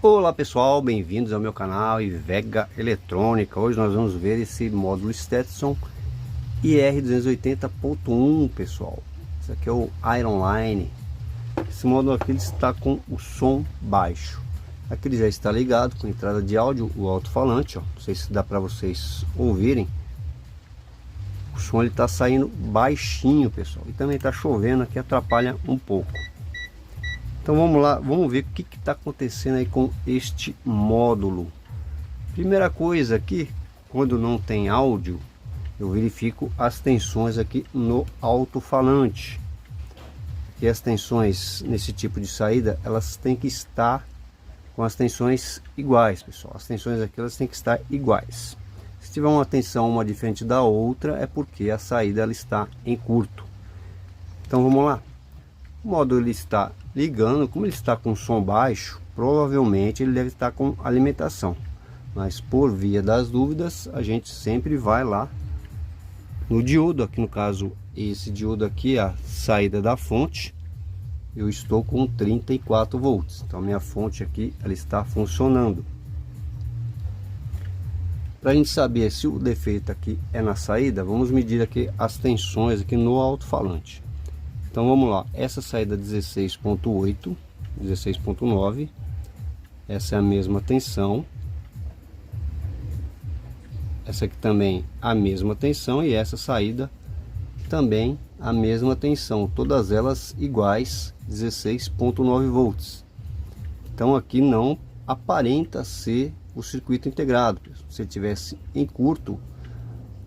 Olá pessoal, bem-vindos ao meu canal Ivega Eletrônica. Hoje nós vamos ver esse módulo Stetson IR280.1, pessoal. Esse aqui é o Iron Line. Esse módulo aqui ele está com o som baixo. Aqui ele já está ligado com entrada de áudio, o alto-falante, ó. Não sei se dá para vocês ouvirem. O som ele está saindo baixinho, pessoal. E também está chovendo aqui, atrapalha um pouco. Então vamos lá, vamos ver o que está acontecendo aí com este módulo. Primeira coisa aqui, quando não tem áudio, eu verifico as tensões aqui no alto-falante. E as tensões nesse tipo de saída, elas têm que estar com as tensões iguais, pessoal. As tensões aqui elas têm que estar iguais. Se tiver uma tensão uma diferente da outra, é porque a saída ela está em curto. Então vamos lá. O módulo ele está ligando, como ele está com som baixo, provavelmente ele deve estar com alimentação. Mas por via das dúvidas, a gente sempre vai lá no diodo. Aqui no caso, esse diodo aqui, a saída da fonte, eu estou com 34 volts. Então minha fonte aqui, ela está funcionando. Para a gente saber se o defeito aqui é na saída, vamos medir aqui as tensões aqui no alto-falante. Então vamos lá, essa saída 16.8, 16.9, essa é a mesma tensão, essa aqui também a mesma tensão e essa saída também a mesma tensão, todas elas iguais, 16.9 volts. Então aqui não aparenta ser o circuito integrado. Se ele tivesse em curto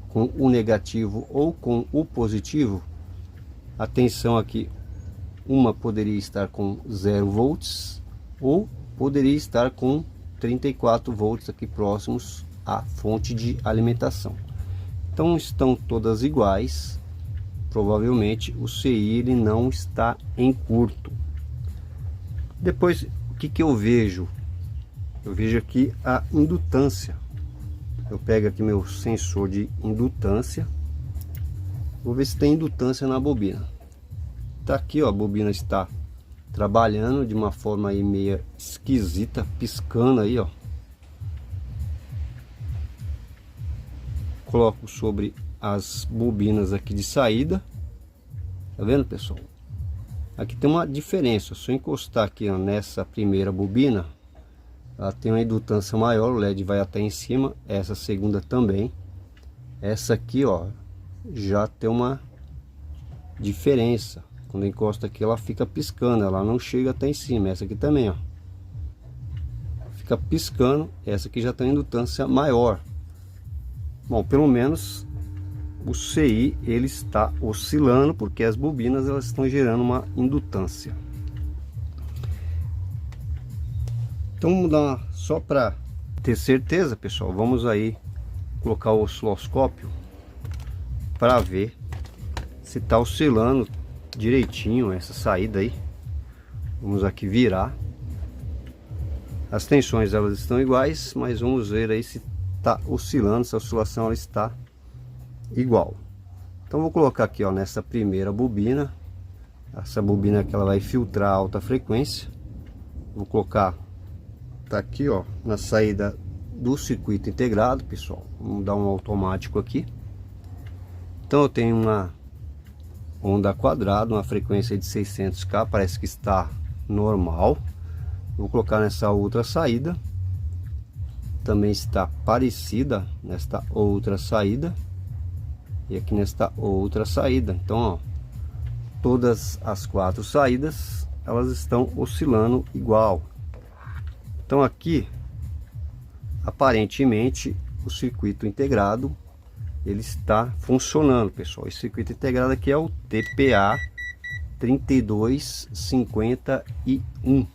com o negativo ou com o positivo, a tensão aqui, uma poderia estar com 0 volts ou poderia estar com 34 volts aqui próximos à fonte de alimentação. Então estão todas iguais, provavelmente o CI ele não está em curto. Depois o que eu vejo? Eu vejo aqui a indutância. Eu pego aqui meu sensor de indutância. Vou ver se tem indutância na bobina. Tá aqui, ó, a bobina está trabalhando de uma forma aí meio esquisita, piscando aí, ó. Coloco sobre as bobinas aqui de saída. Tá vendo, pessoal? Aqui tem uma diferença. Se eu encostar aqui, ó, nessa primeira bobina, ela tem uma indutância maior, o LED vai até em cima. Essa segunda também. Essa aqui, ó, já tem uma diferença. Quando encosta aqui ela fica piscando, ela não chega até em cima. Essa aqui também, ó, fica piscando. Essa aqui já tem indutância maior. Bom, pelo menos o CI ele está oscilando, porque as bobinas elas estão gerando uma indutância. Então vamos dar só para ter certeza, pessoal, vamos aí colocar o osciloscópio para ver se está oscilando direitinho essa saída aí. Vamos aqui virar. As tensões elas estão iguais, mas vamos ver aí se está oscilando, se a oscilação ela está igual. Então vou colocar aqui, ó, nessa primeira bobina. Essa bobina aqui ela vai filtrar a alta frequência. Vou colocar, tá aqui, ó, na saída do circuito integrado, pessoal. Vamos dar um automático aqui. Então eu tenho uma onda quadrada, uma frequência de 600K, parece que está normal. Vou colocar nessa outra saída, também está parecida nesta outra saída e aqui nesta outra saída. Então, ó, todas as 4 saídas elas estão oscilando igual. Então aqui aparentemente o circuito integrado ele está funcionando, pessoal. Esse circuito integrado aqui é o TPA 3251.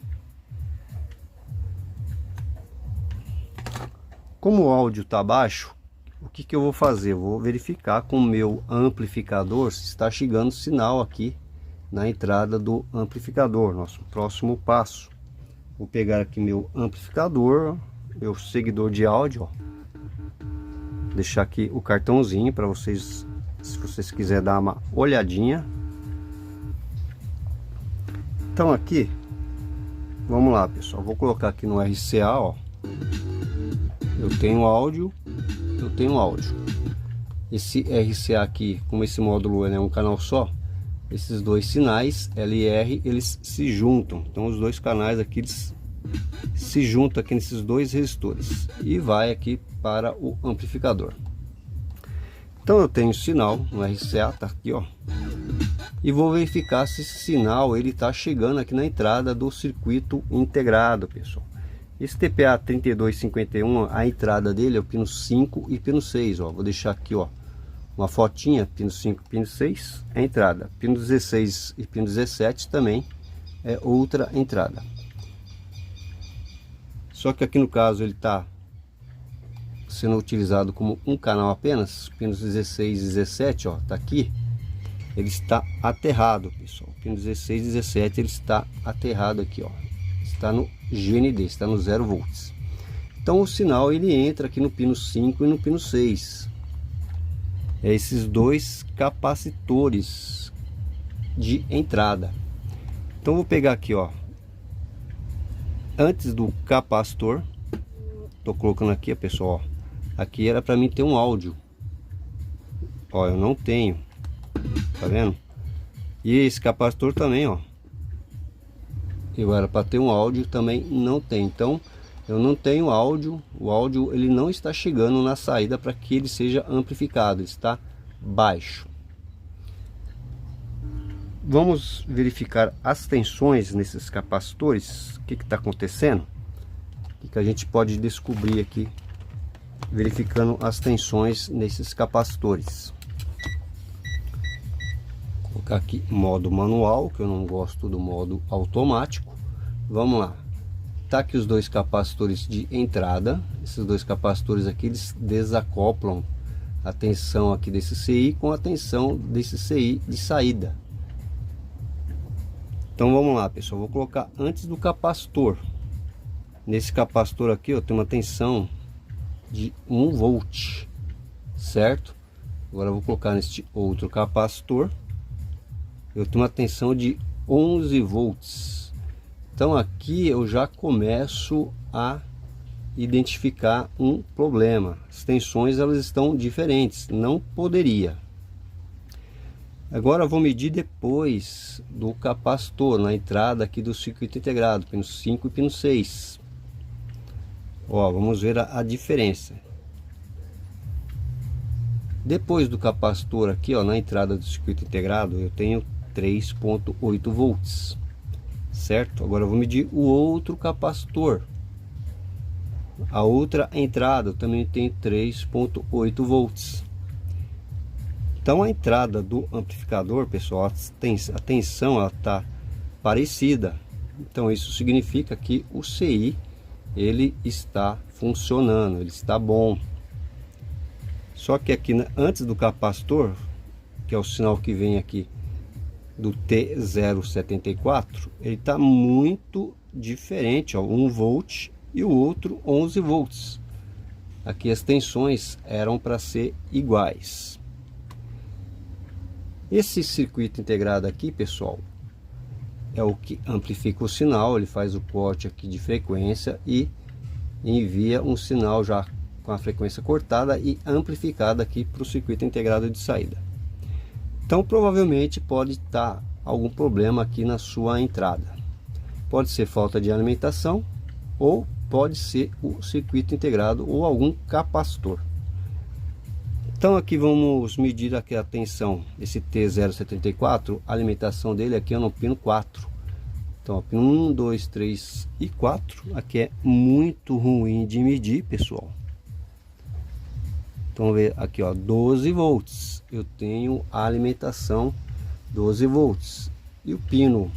Como o áudio está baixo, o que eu vou fazer? Eu vou verificar com o meu amplificador se está chegando sinal aqui na entrada do amplificador. Nosso próximo passo. Vou pegar aqui meu amplificador, meu seguidor de áudio, ó. Deixar aqui o cartãozinho para vocês, se vocês quiserem dar uma olhadinha. Então aqui Vamos lá, pessoal, vou colocar aqui no RCA, ó. Eu tenho áudio. Esse RCA aqui, como esse módulo é um canal só, esses dois sinais LR, eles se juntam. Então os dois canais aqui, eles se juntam aqui nesses dois resistores e vai aqui para o amplificador. Então eu tenho sinal no RCA, tá aqui, ó, e vou verificar se esse sinal ele tá chegando aqui na entrada do circuito integrado, pessoal. Esse TPA 3251, a entrada dele é o pino 5 e pino 6, ó. Vou deixar aqui, ó, uma fotinha, pino 5 e pino 6 é a entrada. Pino 16 e pino 17 também é outra entrada. Só que aqui no caso ele tá sendo utilizado como um canal apenas. Pinos 16 e 17, ó, tá aqui. Ele está aterrado, pessoal. Pino 16 e 17 ele está aterrado aqui, ó. Está no GND, está no 0 volts. Então o sinal ele entra aqui no pino 5 e no pino 6. É esses dois capacitores de entrada. Então vou pegar aqui, ó, antes do capacitor, tô colocando aqui, pessoal, ó, aqui era para mim ter um áudio, ó, eu não tenho, tá vendo? E esse capacitor também, ó, eu era para ter um áudio, também não tem. Então eu não tenho áudio, o áudio ele não está chegando na saída para que ele seja amplificado, está baixo. Vamos verificar as tensões nesses capacitores. O que está acontecendo? O que a gente pode descobrir aqui verificando as tensões nesses capacitores? Vou colocar aqui modo manual, que eu não gosto do modo automático. Vamos lá. Tá aqui os dois capacitores de entrada. Esses dois capacitores aqui, eles desacoplam a tensão aqui desse CI com a tensão desse CI de saída. Então vamos lá, pessoal, vou colocar antes do capacitor. Nesse capacitor aqui eu tenho uma tensão de 1 volt, certo? Agora eu vou colocar neste outro capacitor, eu tenho uma tensão de 11 volts. Então aqui eu já começo a identificar um problema. As tensões elas estão diferentes, não poderia. Agora eu vou medir depois do capacitor, na entrada aqui do circuito integrado, pino 5 e pino 6. Ó, vamos ver a diferença. Depois do capacitor aqui, ó, na entrada do circuito integrado, eu tenho 3,8 volts, certo? Agora eu vou medir o outro capacitor. A outra entrada eu também tem 3,8 volts. Então a entrada do amplificador, pessoal, a tensão ela tá parecida. Então isso significa que o CI ele está funcionando, ele está bom. Só que aqui antes do capacitor, que é o sinal que vem aqui do T074, ele está muito diferente, ó, 1 volt e o outro 11 volts. Aqui as tensões eram para ser iguais. Esse circuito integrado aqui, pessoal, é o que amplifica o sinal. Ele faz o corte aqui de frequência e envia um sinal já com a frequência cortada e amplificada aqui para o circuito integrado de saída. Então provavelmente pode estar algum problema aqui na sua entrada. Pode ser falta de alimentação ou pode ser o circuito integrado ou algum capacitor. Então aqui vamos medir aqui a tensão desse T074, a alimentação dele aqui é no pino 4. Então, ó, pino 1, 2, 3 e 4. Aqui é muito ruim de medir, pessoal. Então, vamos ver aqui, ó, 12 volts. Eu tenho a alimentação 12 volts. E o pino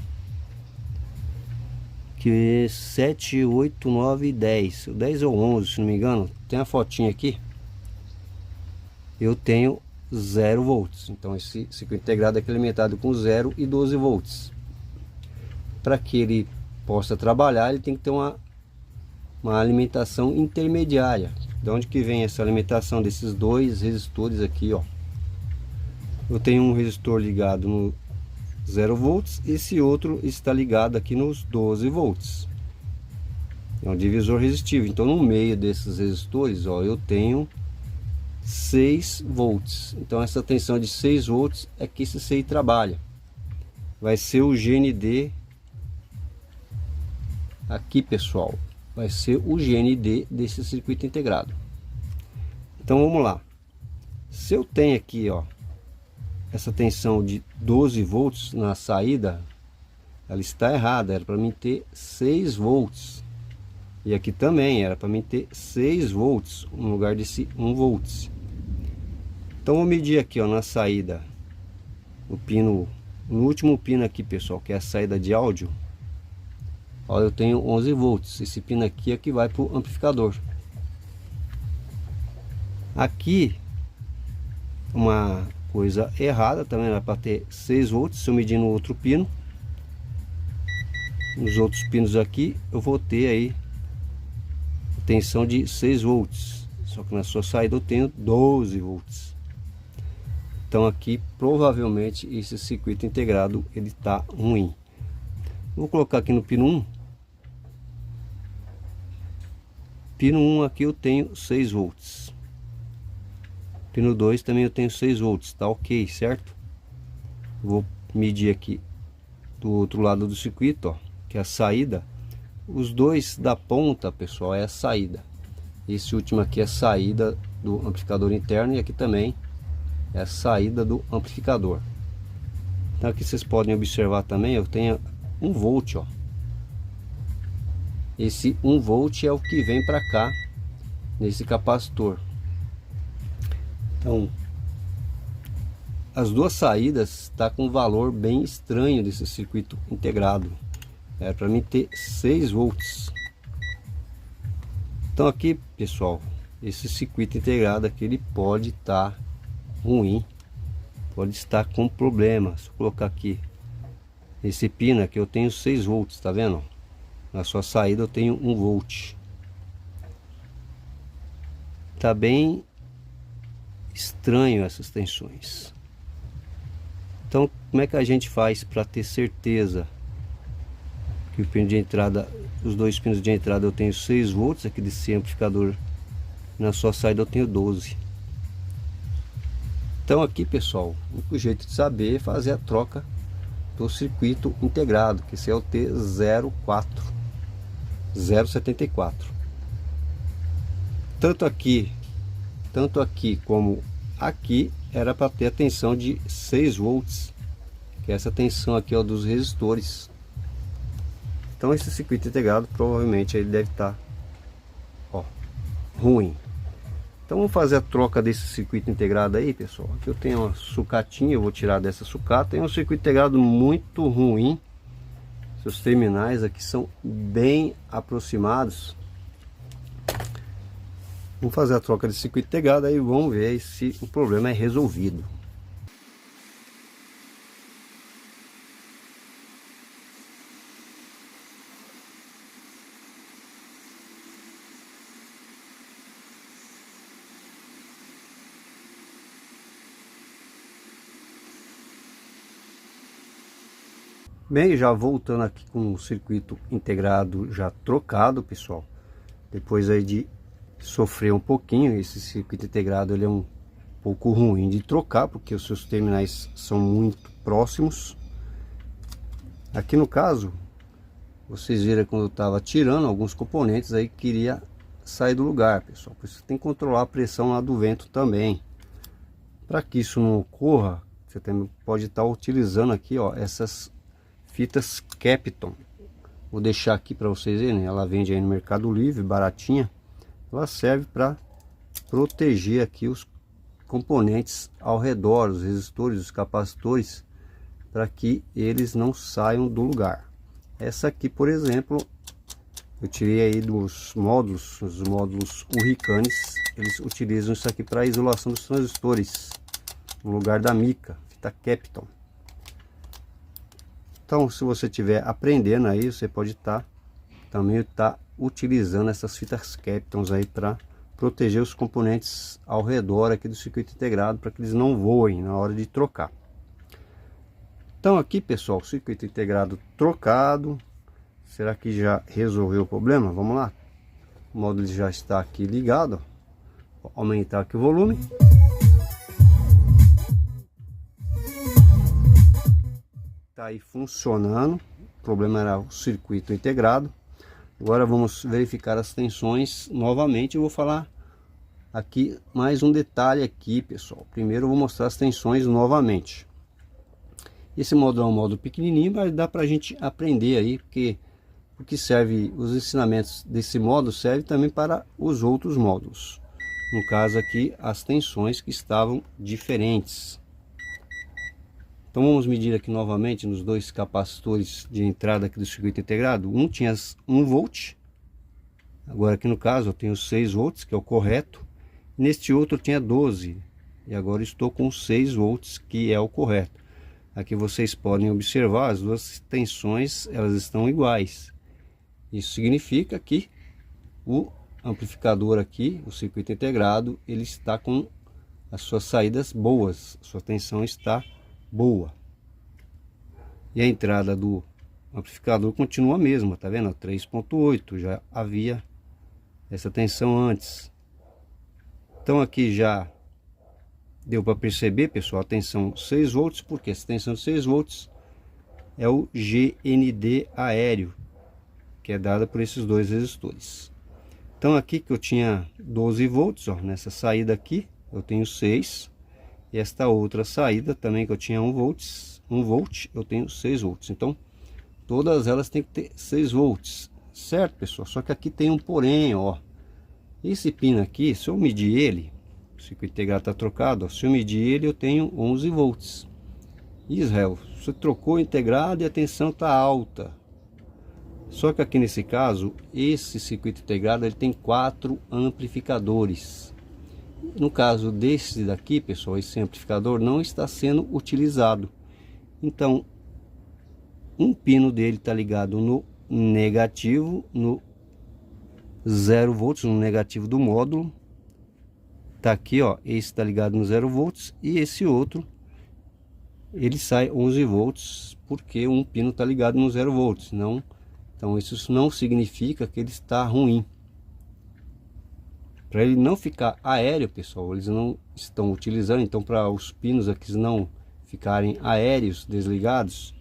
que é 7, 8, 9 e 10. 10 ou 11, se não me engano. Tem a fotinha aqui. Eu tenho 0 volts. Então esse circuito integrado aqui é alimentado com 0 e 12 volts. Para que ele possa trabalhar, ele tem que ter uma alimentação intermediária. De onde que vem essa alimentação desses dois resistores aqui, ó? Eu tenho um resistor ligado no 0 volts, esse outro está ligado aqui nos 12 volts. É um divisor resistivo. Então no meio desses resistores, ó, eu tenho 6 volts. Então essa tensão de 6 volts é que esse CI trabalha. Vai ser o GND aqui, pessoal. Vai ser o GND desse circuito integrado. Então vamos lá. Se eu tenho aqui, ó, essa tensão de 12 volts na saída, ela está errada. Era para mim ter 6 volts. E aqui também era para mim ter 6 volts no lugar desse 1 volts. Então vou medir aqui, ó, na saída, no pino, no último pino aqui, pessoal, que é a saída de áudio. Ó, eu tenho 11 volts. Esse pino aqui é que vai para o amplificador. Aqui uma coisa errada também, era para ter 6 volts. Se eu medir no outro pino, nos outros pinos aqui, eu vou ter aí tensão de 6 volts. Só que na sua saída eu tenho 12 volts. Então aqui provavelmente esse circuito integrado ele está ruim. Vou colocar aqui no pino 1. Pino 1 aqui eu tenho 6 volts. Pino 2 também eu tenho 6 volts, tá ok, certo? Vou medir aqui do outro lado do circuito, ó, que é a saída. Os dois da ponta, pessoal, é a saída. Esse último aqui é a saída do amplificador interno e aqui também é a saída do amplificador. Então aqui vocês podem observar também, eu tenho 1 volt, ó. Esse 1 volt é o que vem para cá nesse capacitor. Então as duas saídas está com um valor bem estranho desse circuito integrado. É para mim ter 6 volts. Então aqui, pessoal, esse circuito integrado aqui ele pode estar ruim, pode estar com problema. Se eu colocar aqui esse pino aqui, eu tenho 6 volts, tá vendo? Na sua saída eu tenho 1 volt. Tá bem estranho essas tensões. Então como é que a gente faz para ter certeza que o pino de entrada, os dois pinos de entrada eu tenho 6 volts, aqui desse amplificador na sua saída eu tenho 12. Então aqui, pessoal, o único jeito de saber é fazer a troca do circuito integrado, que esse é o T074. Tanto aqui como aqui era para ter a tensão de 6 volts, que é essa tensão aqui, ó, dos resistores. Então esse circuito integrado provavelmente ele deve estar, ó, ruim. Então vamos fazer a troca desse circuito integrado aí, pessoal. Aqui eu tenho uma sucatinha, eu vou tirar dessa sucata. É um circuito integrado muito ruim. Seus terminais aqui são bem aproximados. Vamos fazer a troca desse circuito integrado aí, vamos ver se o problema é resolvido. Bem, já voltando aqui com o circuito integrado já trocado, pessoal. Depois aí de sofrer um pouquinho, esse circuito integrado ele é um pouco ruim de trocar, porque os seus terminais são muito próximos. Aqui no caso, vocês viram quando eu estava tirando alguns componentes aí, queria sair do lugar, pessoal. Por isso tem que controlar a pressão lá do vento também. Para que isso não ocorra, você também pode estar utilizando aqui, ó, essas fitas Kapton. Vou deixar aqui para vocês verem, ela vende aí no Mercado Livre, baratinha. Ela serve para proteger aqui os componentes ao redor, os resistores, os capacitores, para que eles não saiam do lugar. Essa aqui, por exemplo, eu tirei aí dos módulos, os módulos Hurricanes, eles utilizam isso aqui para isolação dos transistores, no lugar da mica, fita Kapton. Então, se você estiver aprendendo aí, você pode também estar utilizando essas fitas Kaptons aí para proteger os componentes ao redor aqui do circuito integrado, para que eles não voem na hora de trocar. Então aqui, pessoal, circuito integrado trocado, Será que já resolveu o problema? Vamos lá. O módulo já está aqui ligado. Vou aumentar aqui o volume. Tá aí funcionando. O problema era o circuito integrado. Agora vamos verificar as tensões novamente. Eu vou falar aqui mais um detalhe aqui, pessoal. Primeiro eu vou mostrar as tensões novamente. Esse módulo é um módulo pequenininho, mas dá pra gente aprender aí, porque serve, os ensinamentos desse módulo servem também para os outros módulos. No caso aqui, as tensões que estavam diferentes. Então vamos medir aqui novamente nos dois capacitores de entrada aqui do circuito integrado. Um tinha 1 volt, agora aqui no caso eu tenho 6 volts, que é o correto. Neste outro eu tinha 12, e agora estou com 6 volts, que é o correto. Aqui vocês podem observar, as duas tensões elas estão iguais. Isso significa que o amplificador aqui, o circuito integrado, ele está com as suas saídas boas, a sua tensão está boa. E a entrada do amplificador continua a mesma, tá vendo? 3.8, já havia essa tensão antes. Então aqui já deu para perceber, pessoal, a tensão 6 volts, porque essa tensão de 6 volts é o GND aéreo, que é dada por esses dois resistores. Então aqui que eu tinha 12 volts, ó, nessa saída aqui eu tenho 6, e esta outra saída também que eu tinha 1 volt, eu tenho 6 volts. Então todas elas têm que ter 6 volts, certo, pessoal? Só que aqui tem um porém, ó. Esse pino aqui, se eu medir ele, o circuito integrado está trocado, ó, se eu medir ele eu tenho 11 volts. Israel, você trocou o integrado e a tensão está alta. Só que aqui nesse caso, esse circuito integrado ele tem 4 amplificadores. No caso desse daqui, pessoal, esse amplificador não está sendo utilizado. Então, um pino dele está ligado no negativo, no 0 volts, no negativo do módulo. Tá aqui, ó, esse está ligado no 0 volts e esse outro ele sai 11 volts, porque um pino está ligado no 0 volts, não. Então isso não significa que ele está ruim. Para ele não ficar aéreo, pessoal, eles não estão utilizando. Então, para os pinos aqui não ficarem aéreos, desligados,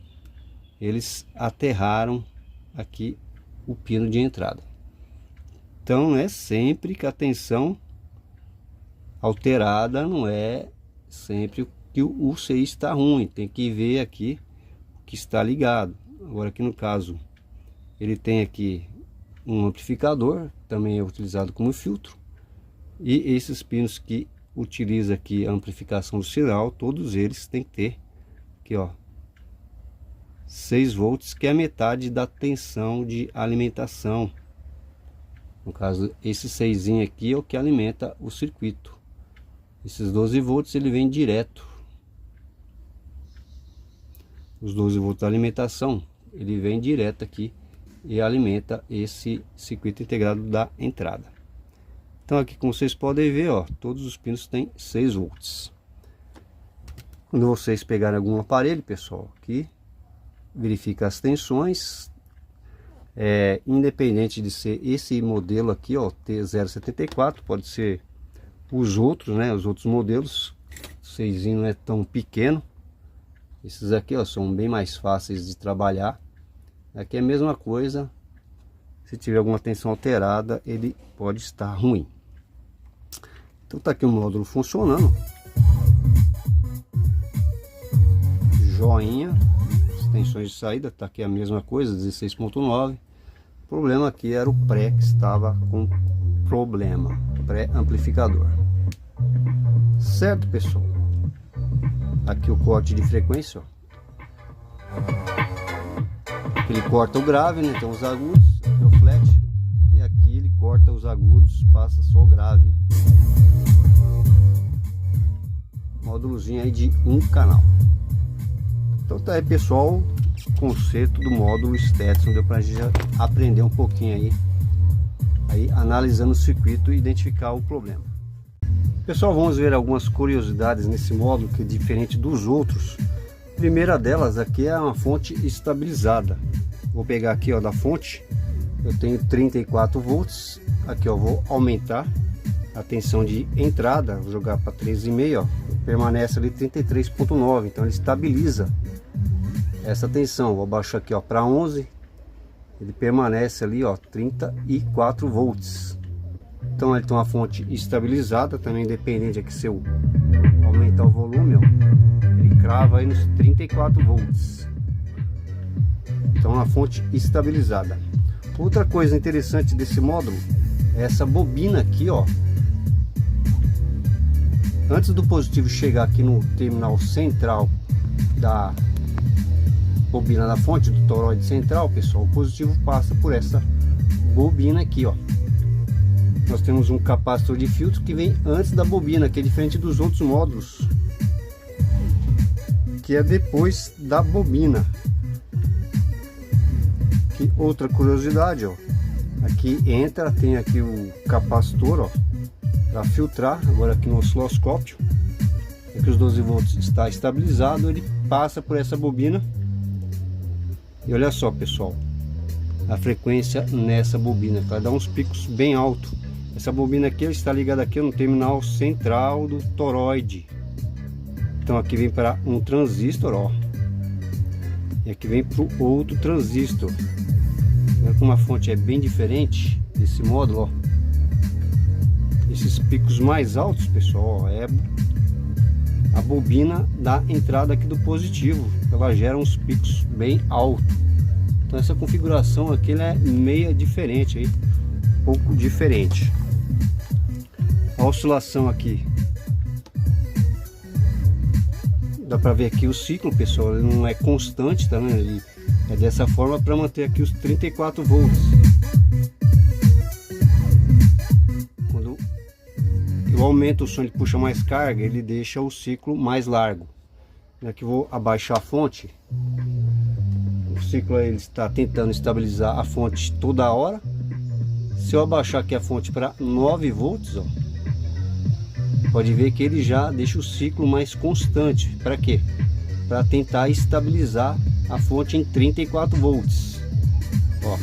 eles aterraram aqui o pino de entrada. Então é sempre que a tensão alterada, não é sempre que o CI está ruim. Tem que ver aqui o que está ligado. Agora aqui no caso ele tem aqui um amplificador, também é utilizado como filtro. E esses pinos que utiliza aqui a amplificação do sinal, todos eles têm que ter aqui, ó, 6 volts, que é a metade da tensão de alimentação. No caso, esse 6 aqui é o que alimenta o circuito. Esses 12 volts ele vem direto. Os 12 volts da alimentação, ele vem direto aqui e alimenta esse circuito integrado da entrada. Então aqui, como vocês podem ver, ó, todos os pinos têm 6 volts. Quando vocês pegarem algum aparelho, pessoal, aqui verifica as tensões. Independente de ser esse modelo aqui, ó, T074, pode ser os outros, né? Os outros modelos. O 6 não é tão pequeno. Esses aqui, ó, são bem mais fáceis de trabalhar. Aqui é a mesma coisa. Se tiver alguma tensão alterada, ele pode estar ruim. Então tá aqui o módulo funcionando. Joinha. As tensões de saída tá aqui a mesma coisa, 16.9. O problema aqui era o pré que estava com problema, pré-amplificador. Certo, pessoal? Aqui o corte de frequência, ó. Ele corta o grave, né? Então os agudos, aqui o flat, e aqui ele corta os agudos, passa só o grave. Módulozinho aí de um canal. Então tá aí, pessoal, o conceito do módulo Stetson. Deu pra gente aprender um pouquinho aí analisando o circuito e identificar o problema. Pessoal, vamos ver algumas curiosidades nesse módulo que é diferente dos outros. A primeira delas aqui é uma fonte estabilizada. Vou pegar aqui, ó, da fonte. Eu tenho 34 volts. Aqui, ó, vou aumentar a tensão de entrada, vou jogar para 13,5, ó. Permanece ali 33,9, então ele estabiliza essa tensão. Vou abaixar aqui, ó, para 11. Ele permanece ali, ó, 34 volts. Então ele tem uma fonte estabilizada, também independente aqui se eu aumentar o volume, ó, ele crava aí nos 34 volts. Então uma fonte estabilizada. Outra coisa interessante desse módulo é essa bobina aqui, ó. Antes do positivo chegar aqui no terminal central da bobina da fonte, do toroide central, pessoal, o positivo passa por essa bobina aqui, ó. Nós temos um capacitor de filtro que vem antes da bobina, que é diferente dos outros módulos, que é depois da bobina. Que outra curiosidade, ó, aqui entra, tem aqui o capacitor, ó, para filtrar. Agora aqui no osciloscópio, aqui os 12 volts está estabilizado, ele passa por essa bobina. E olha só, pessoal, a frequência nessa bobina, ela dá uns picos bem altos. Essa bobina aqui, ela está ligada aqui no terminal central do toroide. Então aqui vem para um transistor, ó, e aqui vem para o outro transistor. Como a fonte é bem diferente desse módulo, ó, esses picos mais altos, pessoal, ó, é a bobina da entrada aqui do positivo. Ela gera uns picos bem altos. Então essa configuração aqui, ela é meia diferente aí, um pouco diferente. A oscilação aqui, dá para ver aqui o ciclo, pessoal, ele não é constante, tá vendo? Ele é dessa forma para manter aqui os 34 volts. Quando eu aumento o som, ele puxa mais carga, ele deixa o ciclo mais largo. Aqui eu vou abaixar a fonte. O ciclo aí, ele está tentando estabilizar a fonte toda hora. Se eu abaixar aqui a fonte para 9 volts, ó, pode ver que ele já deixa o ciclo mais constante. Para quê? Para tentar estabilizar a fonte em 34 volts. Ó,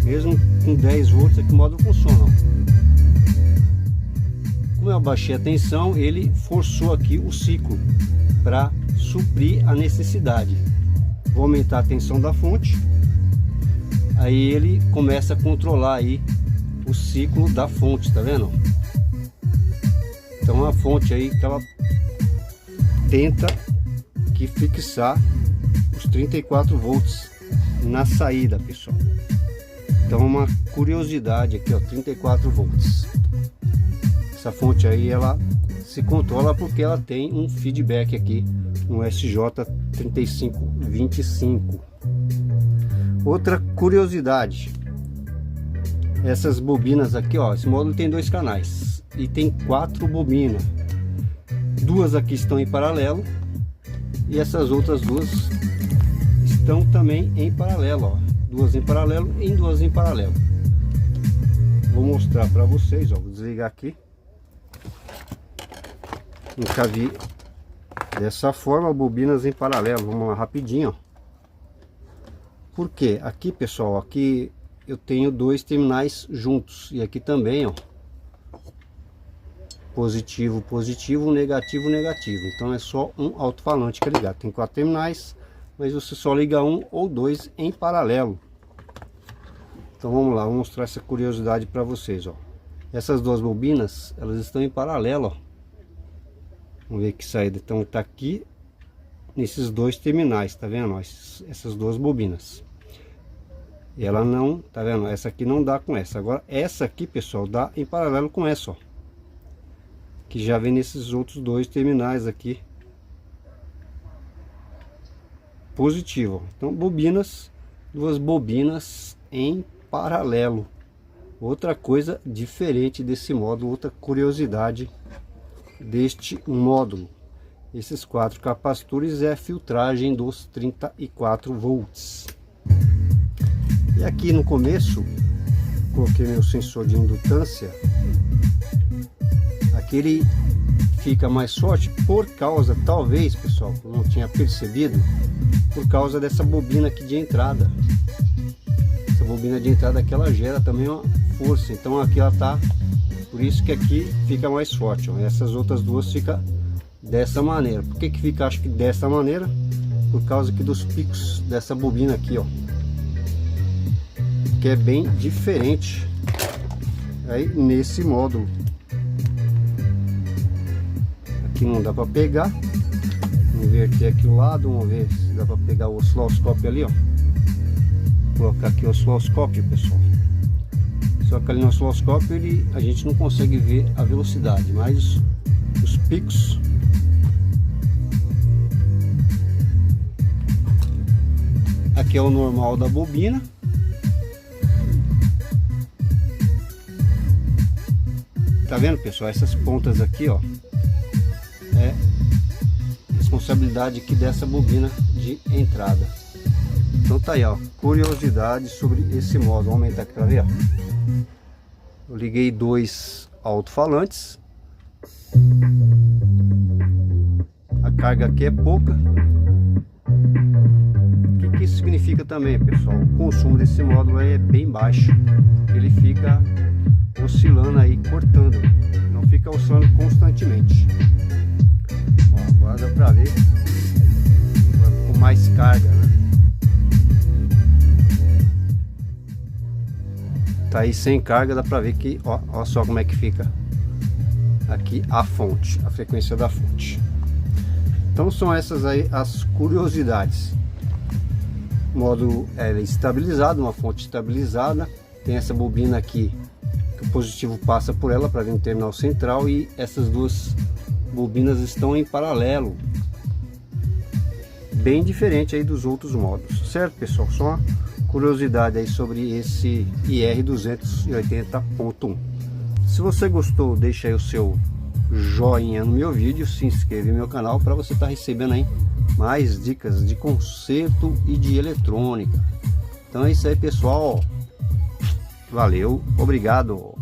mesmo com 10 volts aqui o módulo funciona, ó. Como eu abaixei a tensão, ele forçou aqui o ciclo para suprir a necessidade. Vou aumentar a tensão da fonte, aí ele começa a controlar aí o ciclo da fonte, tá vendo? Então a fonte aí que ela tenta que fixar os 34 volts na saída, pessoal. Então uma curiosidade aqui, ó, 34 volts. Essa fonte aí, ela se controla porque ela tem um feedback aqui, um SJ3525. Outra curiosidade, essas bobinas aqui, ó, esse módulo tem 2 canais e tem 4 bobinas. 2 aqui estão em paralelo e essas outras 2 estão também em paralelo, ó. 2 em paralelo e 2 em paralelo. Vou mostrar para vocês, ó, vou desligar aqui. Nunca vi dessa forma bobinas em paralelo. Vamos lá rapidinho, ó. Por quê? Aqui, pessoal, aqui eu tenho 2 terminais juntos e aqui também, ó, positivo, positivo, negativo, negativo. Então é só um alto-falante que é ligado. Tem 4 terminais, mas você só liga 1 ou 2 em paralelo. Então vamos lá, vou mostrar essa curiosidade para vocês, ó. Essas 2 bobinas, elas estão em paralelo, ó. Vamos ver que saída. Então tá aqui nesses 2 terminais, tá vendo? Ó, essas 2 bobinas. E ela não, tá vendo? Essa aqui não dá com essa. Agora essa aqui, pessoal, dá em paralelo com essa, ó, que já vem nesses outros 2 terminais aqui positivo. Então bobinas, 2 bobinas em paralelo. Outra coisa diferente desse módulo, outra curiosidade deste módulo. Esses 4 capacitores é a filtragem dos 34 volts. E aqui no começo coloquei meu sensor de indutância. Aqui ele fica mais forte por causa, talvez, pessoal, eu não tinha percebido, por causa dessa bobina aqui de entrada. Essa bobina de entrada aqui, ela gera também uma força, então aqui ela tá, por isso que aqui fica mais forte, ó. Essas outras duas ficam dessa maneira. Por que que fica, acho que dessa maneira? Por causa aqui dos picos dessa bobina aqui, ó, que é bem diferente aí nesse módulo. Aqui não dá para pegar. Vou inverter aqui o lado, vamos ver se dá para pegar o osciloscópio ali, ó. Vou colocar aqui o osciloscópio, pessoal. Só que ali no osciloscópio a gente não consegue ver a velocidade, mas os picos aqui é o normal da bobina. Tá vendo, pessoal? Essas pontas aqui, ó, é responsabilidade aqui dessa bobina de entrada. Então tá aí, ó, curiosidade sobre esse módulo. Vou aumentar aqui para ver, ó. Eu liguei 2 alto-falantes. A carga aqui é pouca. O que isso significa também, pessoal? O consumo desse módulo aí é bem baixo. Ele fica oscilando aí, cortando, não fica oscilando constantemente. Ó, agora dá pra ver com mais carga, né? Tá aí sem carga, dá pra ver que, ó só como é que fica aqui a fonte, a frequência da fonte. Então são essas aí as curiosidades. O módulo é estabilizado, uma fonte estabilizada, tem essa bobina aqui que o positivo passa por ela para vir no terminal central, e essas duas bobinas estão em paralelo, bem diferente aí dos outros módulos, certo, pessoal? Só uma curiosidade aí sobre esse IR280.1. Se você gostou, deixa aí o seu joinha no meu vídeo, se inscreve no meu canal para você estar recebendo aí mais dicas de conserto e de eletrônica. Então é isso aí, pessoal. Valeu, obrigado.